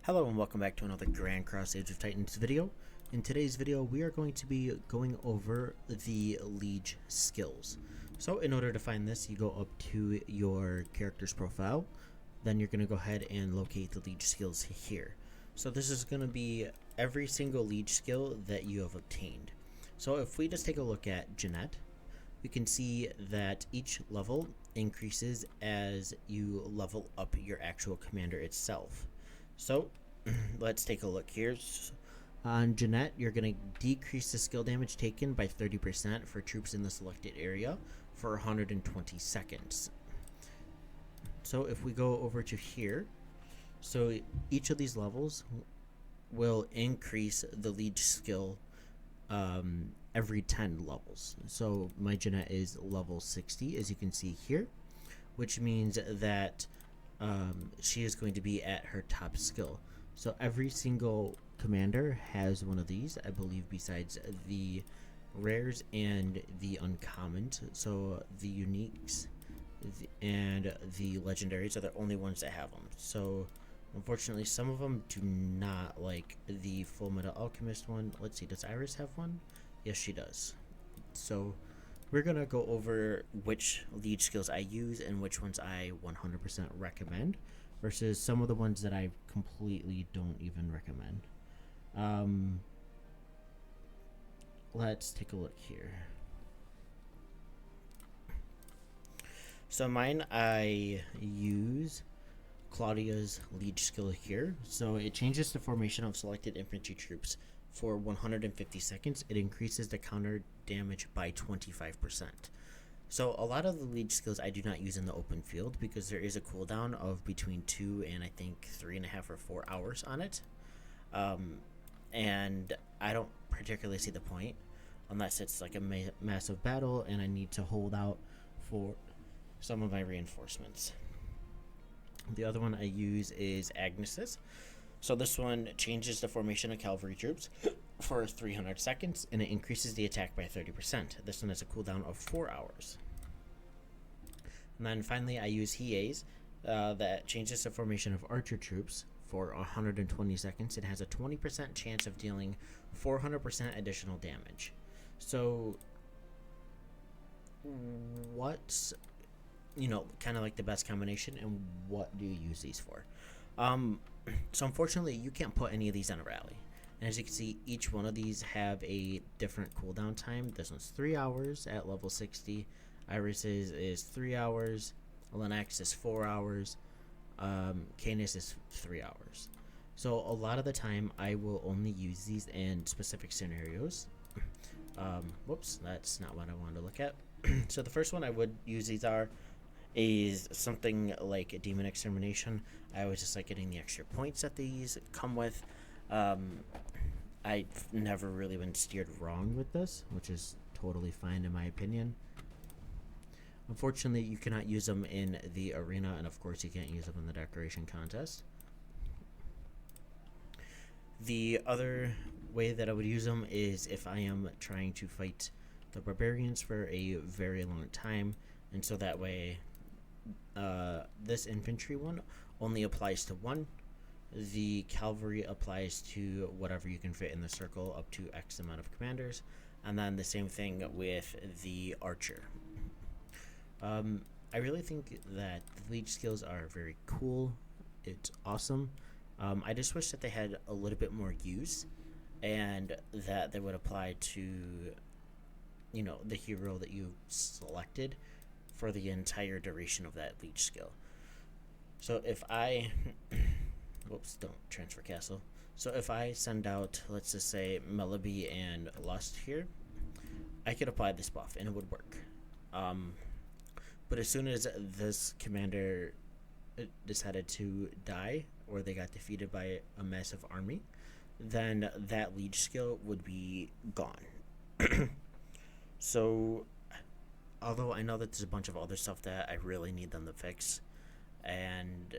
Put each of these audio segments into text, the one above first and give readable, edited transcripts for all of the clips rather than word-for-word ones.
Hello and welcome back to another Grand Cross Age of Titans video. In today's video we are going to be going over the Liege skills. So in order to find this, you go up to your character's profile, then you're going to go ahead and locate the Liege skills here. So this is going to be every single Liege skill that you have obtained. So if we just take a look at Jeanette, we can see that each level increases as you level up your actual commander itself. So let's take a look here. On Jeanette, you're going to decrease the skill damage taken by 30% for troops in the selected area for 120 seconds. So if we go over to here, so each of these levels will increase the Liege skill every 10 levels. So my Jeanette is level 60, as you can see here, which means that she is going to be at her top skill. So every single commander has one of these, I believe, besides the rares and the uncommons. So the uniques and the legendaries are the only ones that have them. So unfortunately, some of them do not, like the Full Metal Alchemist one. Let's see, does Iris have one? Yes, she does. So we're going to go over which Liege skills I use and which ones I 100% recommend versus some of the ones that I completely don't even recommend. Let's take a look here. So mine, I use Claudia's Liege skill here. So it changes the formation of selected infantry troops for 150 seconds. It increases the counter damage by 25%. So a lot of the Liege skills I do not use in the open field because there is a cooldown of between 2 and I think 3.5 or 4 hours on it. And I don't particularly see the point unless it's like a massive battle and I need to hold out for some of my reinforcements. The other one I use is Agnes's. So this one changes the formation of cavalry troops for 300 seconds, and it increases the attack by 30%. This one has a cooldown of 4 hours. And then finally, I use Hie's that changes the formation of archer troops for 120 seconds. It has a 20% chance of dealing 400% additional damage. So what's, kind of like the best combination, and what do you use these for? So unfortunately, you can't put any of these on a rally. And as you can see, each one of these have a different cooldown time. This one's 3 hours at level 60. Iris's is 3 hours. Lennox is 4 hours. Canis is 3 hours. So a lot of the time, I will only use these in specific scenarios. Whoops, that's not what I wanted to look at. So the first one I would use these is something like a Demon Extermination. I always just like getting the extra points that these come with. I've never really been steered wrong with this, which is totally fine in my opinion. Unfortunately, you cannot use them in the arena, and of course you can't use them in the decoration contest. The other way that I would use them is if I am trying to fight the barbarians for a very long time, and so that way this infantry one only applies to one. The cavalry applies to whatever you can fit in the circle up to X amount of commanders, and then the same thing with the archer. I really think that the Liege skills are very cool. It's awesome. I just wish that they had a little bit more use and that they would apply to the hero that you selected for the entire duration of that Liege skill. So if I whoops, don't transfer castle. So if I send out, let's just say, Melleby and Lust here, I could apply this buff and it would work. But as soon as this commander decided to die or they got defeated by a massive army, then that Liege skill would be gone. So although I know that there's a bunch of other stuff that I really need them to fix, and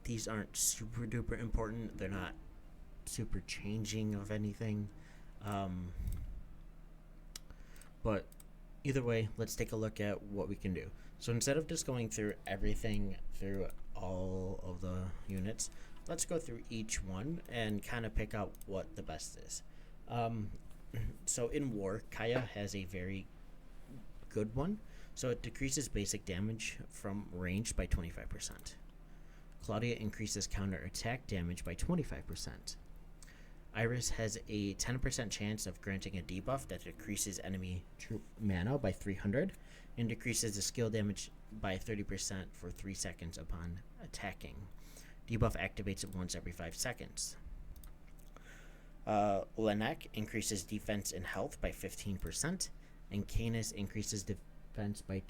these aren't super duper important, they're not super changing of anything, but either way, let's take a look at what we can do. So instead of just going through everything through all of the units. Let's go through each one and kind of pick out what the best is. So in war, Kaya has a very good one. So it decreases basic damage from range by 25%. Claudia increases counter attack damage by 25%. Iris has a 10% chance of granting a debuff that decreases enemy troop mana by 300 and decreases the skill damage by 30% for 3 seconds upon attacking. Debuff activates once every 5 seconds. Lenek increases defense and health by 15%, and Canis increases defense by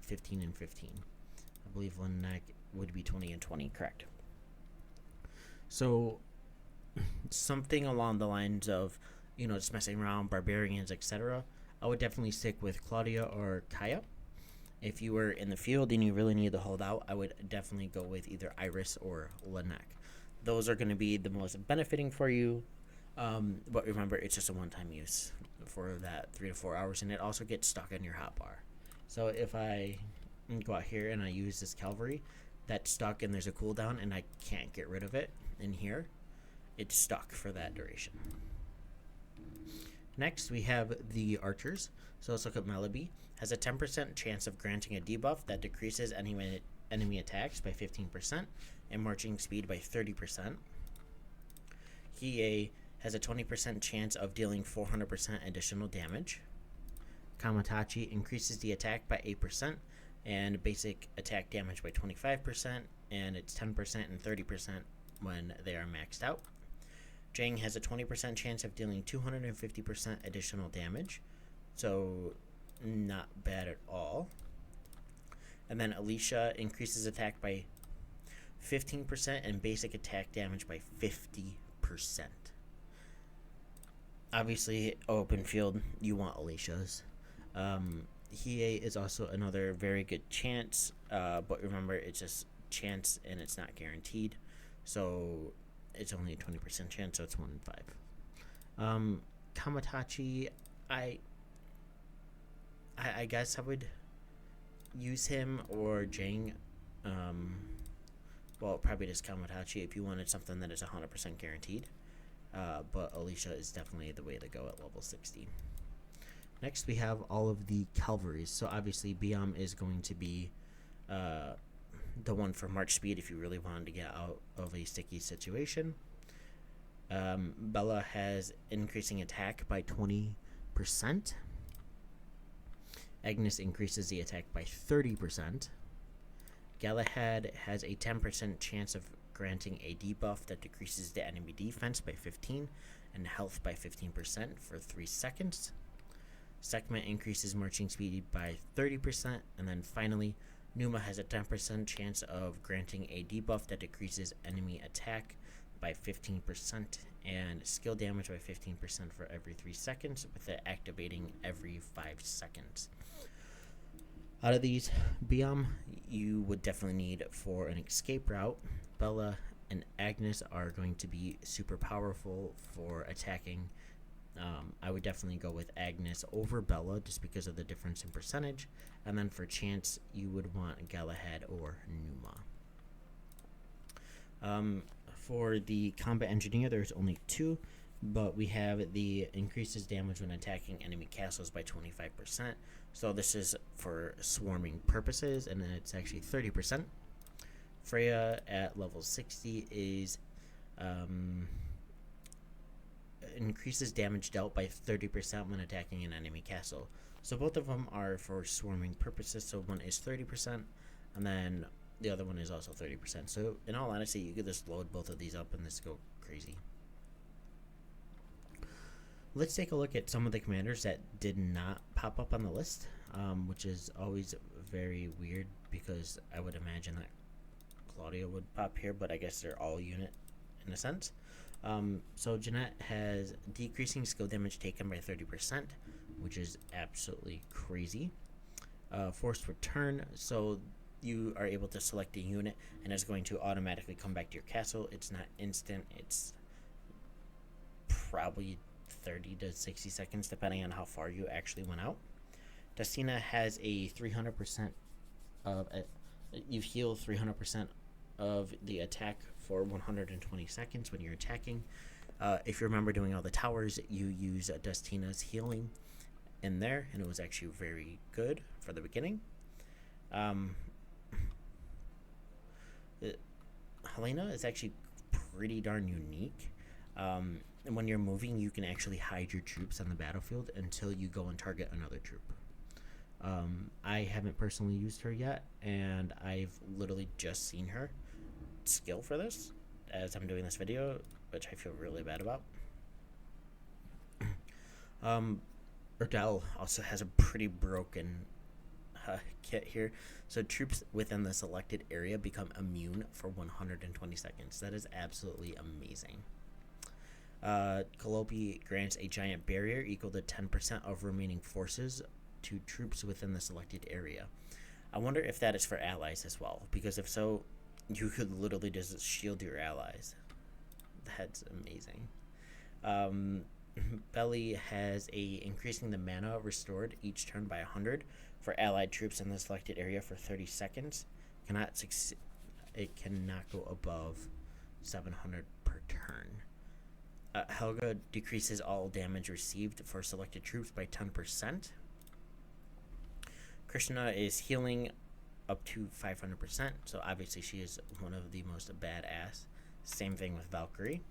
15 and 15. I believe Lenek would be 20 and 20, correct. So something along the lines of, just messing around, barbarians, etc. I would definitely stick with Claudia or Kaya. If you were in the field and you really need to hold out, I would definitely go with either Iris or Lenek. Those are going to be the most benefiting for you. But remember, it's just a one-time use for that 3 to 4 hours, and it also gets stuck in your hotbar. So if I go out here and I use this cavalry, that's stuck and there's a cooldown and I can't get rid of it in here, it's stuck for that duration. Next, we have the archers. So let's look at Melody. Has a 10% chance of granting a debuff that decreases enemy attacks by 15% and marching speed by 30%. Hiei has a 20% chance of dealing 400% additional damage. Kamatachi increases the attack by 8% and basic attack damage by 25%, and it's 10% and 30% when they are maxed out. Jang has a 20% chance of dealing 250% additional damage, so not bad at all. And then Alicia increases attack by 15% and basic attack damage by 50%. Obviously, open field, you want Alicia's. Hiei is also another very good chance, but remember, it's just chance and it's not guaranteed. So it's only a 20% chance, so it's 1 in 5. Kamatachi, I guess I would use him or Jang. Well, probably just Kamatachi if you wanted something that is 100% guaranteed. But Alicia is definitely the way to go at level 60. Next, we have all of the cavalries. So obviously, Biam is going to be the one for march speed if you really wanted to get out of a sticky situation. Bella has increasing attack by 20%. Agnes increases the attack by 30%. Galahad has a 10% chance of granting a debuff that decreases the enemy defense by 15 and health by 15% for 3 seconds. Sekhmet increases marching speed by 30%, and then finally, Numa has a 10% chance of granting a debuff that decreases enemy attack by 15% and skill damage by 15% for every 3 seconds, with it activating every 5 seconds. Out of these, Biam you would definitely need for an escape route. Bella and Agnes are going to be super powerful for attacking. I would definitely go with Agnes over Bella just because of the difference in percentage. And then for chance, you would want Galahad or Numa. For the combat engineer, there's only 2, but we have the increases damage when attacking enemy castles by 25%. So this is for swarming purposes, and then it's actually 30%. Freya at level 60 is increases damage dealt by 30% when attacking an enemy castle. So both of them are for swarming purposes. So one is 30%, and then the other one is also 30%. So in all honesty, you could just load both of these up and just go crazy. Let's take a look at some of the commanders that did not pop up on the list, which is always very weird because I would imagine that Claudia would pop here, but I guess they're all unit in a sense. So Jeanette has decreasing skill damage taken by 30%, which is absolutely crazy. Forced return, so you are able to select a unit and it's going to automatically come back to your castle. It's not instant, it's probably 30 to 60 seconds depending on how far you actually went out. Destina has a 300% of You heal 300% of the attack for 120 seconds when you're attacking. If you remember doing all the towers, you use Dustina's healing in there, and it was actually very good for the beginning. Helena is actually pretty darn unique. And when you're moving, you can actually hide your troops on the battlefield until you go and target another troop. I haven't personally used her yet, and I've literally just seen her skill for this as I'm doing this video, which I feel really bad about. Erdell also has a pretty broken kit here. So troops within the selected area become immune for 120 seconds. That is absolutely amazing. Calliope grants a giant barrier equal to 10% of remaining forces to troops within the selected area. I wonder if that is for allies as well, because if so, you could literally just shield your allies. That's amazing. Belly has a increasing the mana restored each turn by 100 for allied troops in the selected area for 30 seconds. It cannot go above 700 per turn. Helga decreases all damage received for selected troops by 10%. Krishna is healing up to 500%, so obviously she is one of the most badass. Same thing with Valkyrie.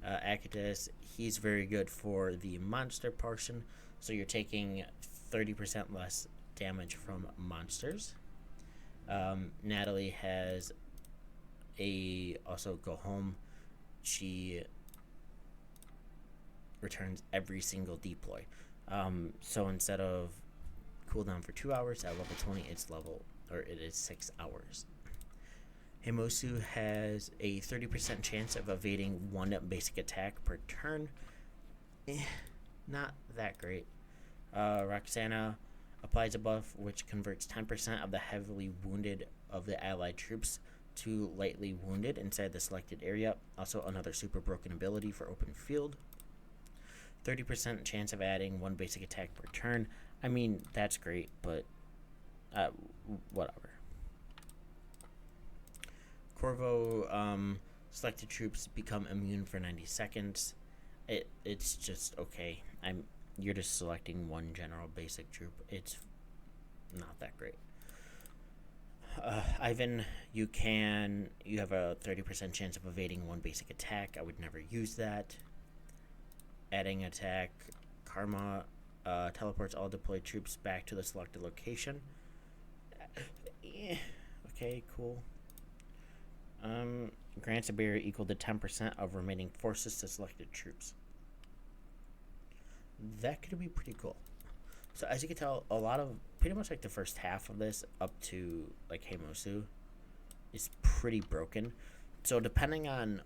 Akatus, he's very good for the monster portion, so you're taking 30% less damage from monsters. Natalie has also go home. She returns every single deploy. So instead of cooldown for 2 hours at level 20, it is 6 hours. Himosu has a 30% chance of evading one basic attack per turn. Not that great. Roxana applies a buff which converts 10% of the heavily wounded of the allied troops to lightly wounded inside the selected area. Also another super broken ability for open field. 30% chance of adding one basic attack per turn. I mean, that's great, but whatever. Corvo, selected troops become immune for 90 seconds. It's just okay. You're just selecting one general basic troop. It's not that great. Ivan, you have a 30% chance of evading one basic attack. I would never use that. Adding attack. Karma teleports all deployed troops back to the selected location. Okay, cool. Grants a barrier equal to 10% of remaining forces to selected troops. That could be pretty cool. So as you can tell, a lot of pretty much like the first half of this up to like Himosu is pretty broken. So depending on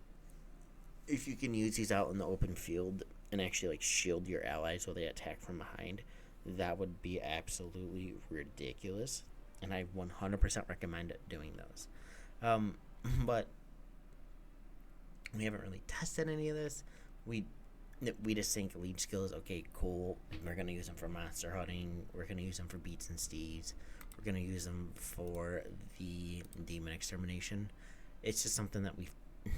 if you can use these out in the open field and actually like shield your allies while they attack from behind, that would be absolutely ridiculous, and I 100% recommend doing those. But we haven't really tested any of this. We just think Liege skills, okay, cool. We're gonna use them for monster hunting. We're gonna use them for beats and steeds. We're gonna use them for the demon extermination. It's just something that we've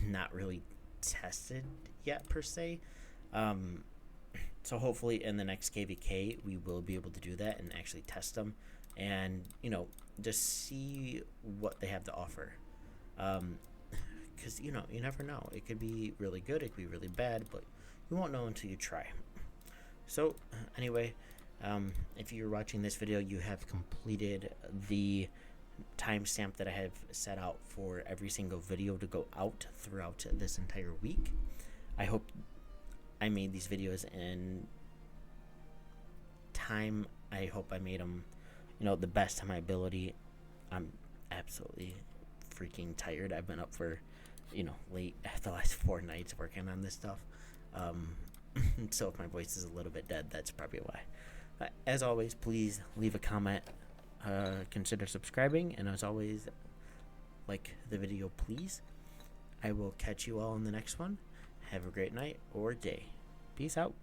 not really tested yet per se. So hopefully in the next KVK we will be able to do that and actually test them, and just see what they have to offer. Because you never know. It could be really good. It could be really bad, but you won't know until you try. So anyway, if you're watching this video, you have completed the timestamp that I have set out for every single video to go out throughout this entire week. I hope I made these videos in time. I hope I made them, the best of my ability. I'm absolutely freaking tired. I've been up for, late the last 4 nights working on this stuff. So if my voice is a little bit dead, that's probably why. As always, please leave a comment. Consider subscribing, and as always, like the video, please. I will catch you all in the next one. Have a great night or day. Peace out.